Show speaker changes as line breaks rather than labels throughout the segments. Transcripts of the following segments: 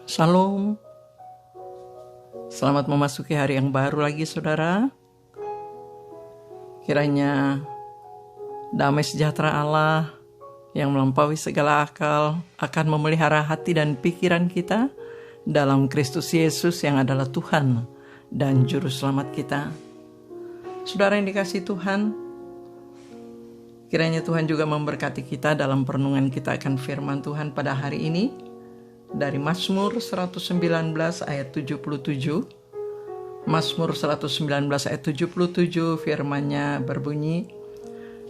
Shalom. Selamat memasuki hari yang baru lagi, saudara. Kiranya damai sejahtera Allah yang melampaui segala akal akan memelihara hati dan pikiran kita dalam Kristus Yesus yang adalah Tuhan dan Juru Selamat kita. Saudara yang dikasihi Tuhan, kiranya Tuhan juga memberkati kita dalam perenungan kita akan firman Tuhan pada hari ini. Dari Mazmur 119 ayat 77. Mazmur 119 ayat 77 firman-Nya berbunyi,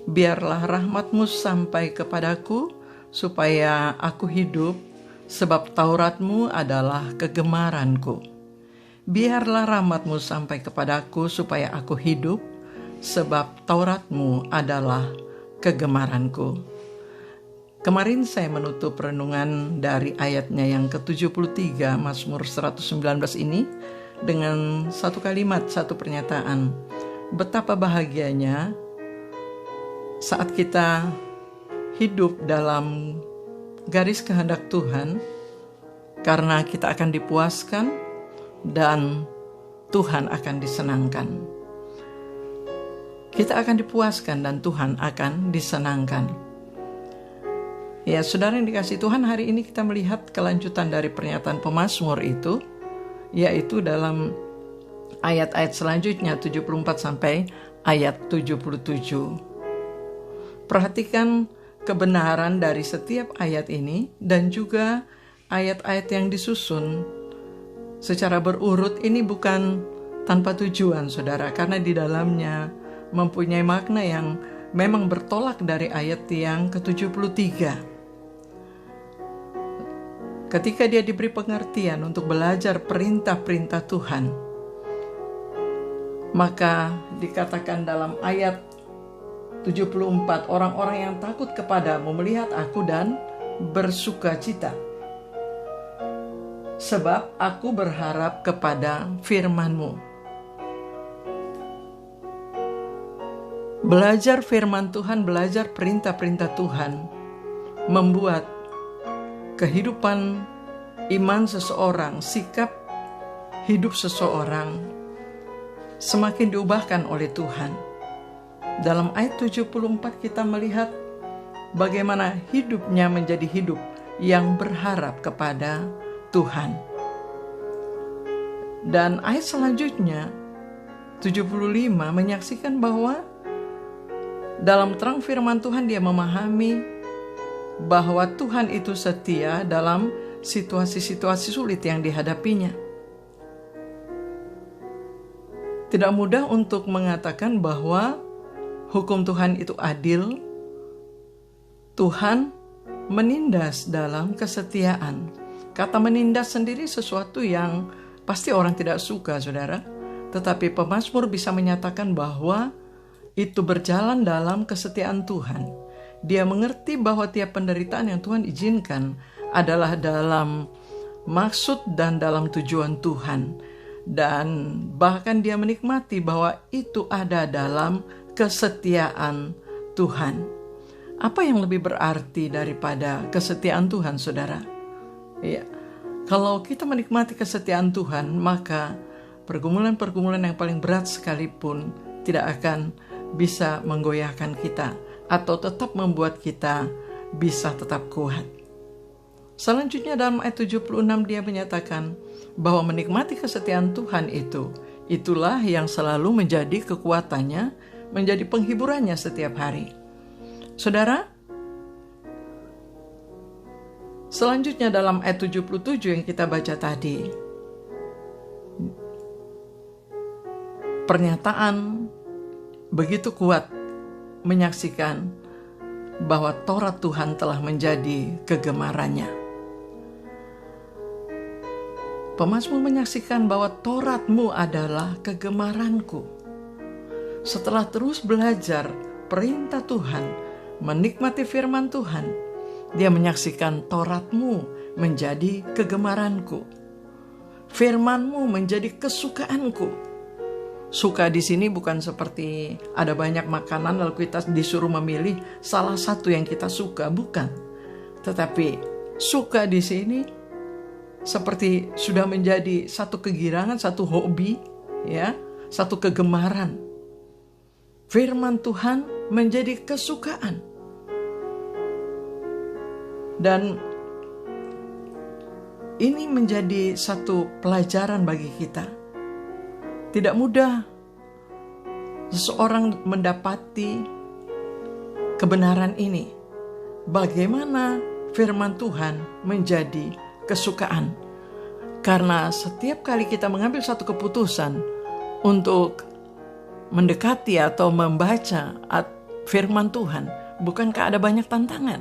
biarlah rahmat-Mu sampai kepadaku, supaya aku hidup, sebab Taurat-Mu adalah kegemaranku. Biarlah rahmat-Mu sampai kepadaku, supaya aku hidup, sebab Taurat-Mu adalah kegemaranku. Kemarin saya menutup renungan dari ayatnya yang ke-73 Mazmur 119 ini dengan satu kalimat, satu pernyataan. Betapa bahagianya saat kita hidup dalam garis kehendak Tuhan, karena kita akan dipuaskan dan Tuhan akan disenangkan. Kita akan dipuaskan dan Tuhan akan disenangkan. Ya, saudara yang dikasihi Tuhan, hari ini kita melihat kelanjutan dari pernyataan pemazmur itu, yaitu dalam ayat-ayat selanjutnya 74 sampai ayat 77. Perhatikan kebenaran dari setiap ayat ini dan juga ayat-ayat yang disusun secara berurut ini bukan tanpa tujuan, saudara, karena di dalamnya mempunyai makna yang memang bertolak dari ayat yang ke-73. Ketika dia diberi pengertian untuk belajar perintah-perintah Tuhan, maka dikatakan dalam ayat 74, orang-orang yang takut kepadamu melihat aku dan bersuka cita, sebab aku berharap kepada firman-Mu. Belajar firman Tuhan, belajar perintah-perintah Tuhan membuat kehidupan iman seseorang, sikap hidup seseorang semakin diubahkan oleh Tuhan. Dalam ayat 74 kita melihat bagaimana hidupnya menjadi hidup yang berharap kepada Tuhan. Dan ayat selanjutnya 75 menyaksikan bahwa dalam terang firman Tuhan dia memahami bahwa Tuhan itu setia dalam situasi-situasi sulit yang dihadapinya. Tidak mudah untuk mengatakan bahwa hukum Tuhan itu adil. Tuhan menindas dalam kesetiaan. Kata menindas sendiri sesuatu yang pasti orang tidak suka, saudara. Tetapi pemazmur bisa menyatakan bahwa itu berjalan dalam kesetiaan Tuhan. Dia mengerti bahwa tiap penderitaan yang Tuhan izinkan adalah dalam maksud dan dalam tujuan Tuhan. Dan bahkan dia menikmati bahwa itu ada dalam kesetiaan Tuhan. Apa yang lebih berarti daripada kesetiaan Tuhan, saudara? Ya, kalau kita menikmati kesetiaan Tuhan, maka pergumulan-pergumulan yang paling berat sekalipun tidak akan bisa menggoyahkan kita atau tetap membuat kita bisa tetap kuat. Selanjutnya dalam ayat 76 dia menyatakan bahwa menikmati kesetiaan Tuhan itulah yang selalu menjadi kekuatannya, menjadi penghiburannya setiap hari. Saudara, selanjutnya dalam ayat 77 yang kita baca tadi, pernyataan begitu kuat menyaksikan bahwa Taurat Tuhan telah menjadi kegemarannya. Pemazmur menyaksikan bahwa Taurat-Mu adalah kegemaranku. Setelah terus belajar perintah Tuhan, menikmati firman Tuhan, dia menyaksikan Taurat-Mu menjadi kegemaranku. Firman-Mu menjadi kesukaanku. Suka di sini bukan seperti ada banyak makanan lalu kita disuruh memilih salah satu yang kita suka, bukan. Tetapi suka di sini seperti sudah menjadi satu kegirangan, satu hobi, ya, satu kegemaran. Firman Tuhan menjadi kesukaan. Dan ini menjadi satu pelajaran bagi kita. Tidak mudah seseorang mendapati kebenaran ini. Bagaimana firman Tuhan menjadi kesukaan. Karena setiap kali kita mengambil satu keputusan untuk mendekati atau membaca firman Tuhan, bukankah ada banyak tantangan?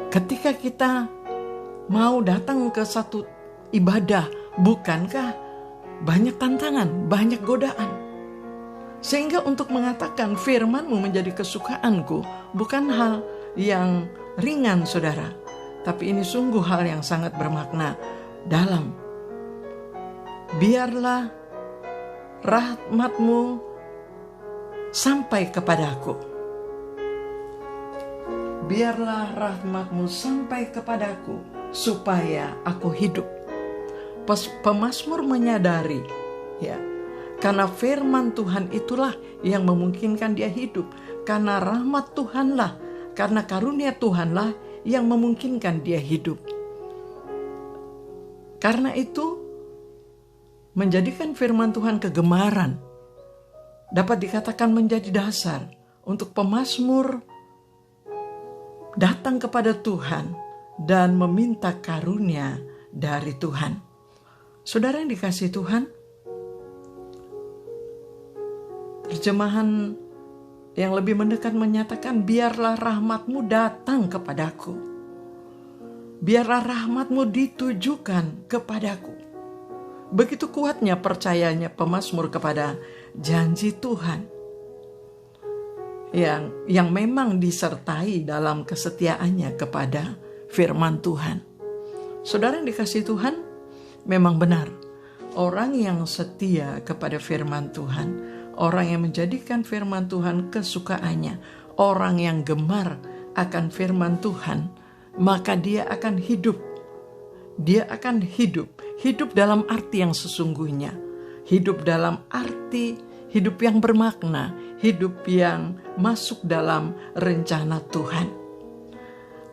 Ketika kita mau datang ke satu ibadah, bukankah banyak tantangan, banyak godaan? Sehingga untuk mengatakan firman-Mu menjadi kesukaanku bukan hal yang ringan, saudara. Tapi ini sungguh hal yang sangat bermakna dalam. Biarlah rahmat-Mu sampai kepadaku. Biarlah rahmat-Mu sampai kepadaku supaya aku hidup. Pemazmur menyadari, ya, karena firman Tuhan itulah yang memungkinkan dia hidup. Karena rahmat Tuhanlah, karena karunia Tuhanlah yang memungkinkan dia hidup. Karena itu, menjadikan firman Tuhan kegemaran dapat dikatakan menjadi dasar untuk pemazmur datang kepada Tuhan dan meminta karunia dari Tuhan. Saudara yang dikasihi Tuhan, terjemahan yang lebih mendekat menyatakan, biarlah rahmat-Mu datang kepadaku. Biarlah rahmat-Mu ditujukan kepadaku. Begitu kuatnya percayanya pemazmur kepada janji Tuhan yang memang disertai dalam kesetiaannya kepada firman Tuhan. Saudara yang dikasihi Tuhan, memang benar, orang yang setia kepada firman Tuhan, orang yang menjadikan firman Tuhan kesukaannya, orang yang gemar akan firman Tuhan, maka dia akan hidup. Dia akan hidup dalam arti yang sesungguhnya, hidup dalam arti hidup yang bermakna, hidup yang masuk dalam rencana Tuhan.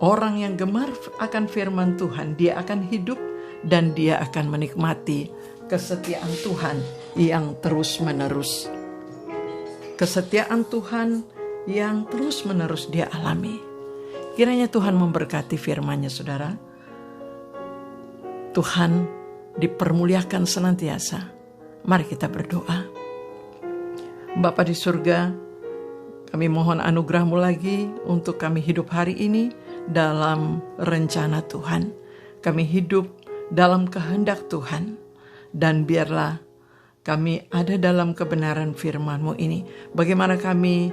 Orang yang gemar akan firman Tuhan, dia akan hidup dan dia akan menikmati kesetiaan Tuhan yang terus-menerus. Kesetiaan Tuhan yang terus-menerus dia alami. Kiranya Tuhan memberkati firman-Nya, saudara. Tuhan dipermuliakan senantiasa. Mari kita berdoa. Bapa di surga, kami mohon anugerah-Mu lagi untuk kami hidup hari ini dalam rencana Tuhan. Kami hidup dalam kehendak Tuhan. Dan biarlah kami ada dalam kebenaran firman-Mu ini. Bagaimana kami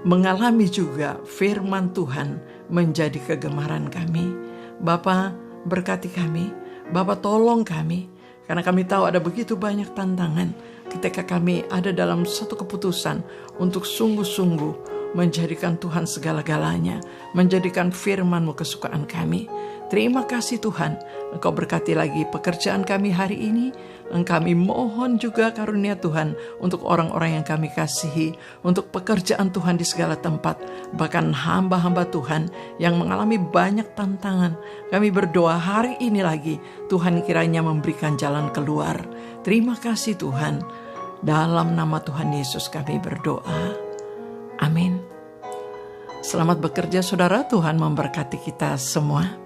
mengalami juga firman Tuhan menjadi kegemaran kami. Bapa, berkati kami. Bapa, tolong kami. Karena kami tahu ada begitu banyak tantangan ketika kami ada dalam satu keputusan untuk sungguh-sungguh menjadikan Tuhan segala-galanya, menjadikan firman-Mu kesukaan kami. Terima kasih Tuhan, Engkau berkati lagi pekerjaan kami hari ini. Kami mohon juga karunia Tuhan untuk orang-orang yang kami kasihi, untuk pekerjaan Tuhan di segala tempat, bahkan hamba-hamba Tuhan yang mengalami banyak tantangan. Kami berdoa hari ini lagi, Tuhan kiranya memberikan jalan keluar. Terima kasih Tuhan, dalam nama Tuhan Yesus kami berdoa. Amin. Selamat bekerja saudara, Tuhan memberkati kita semua.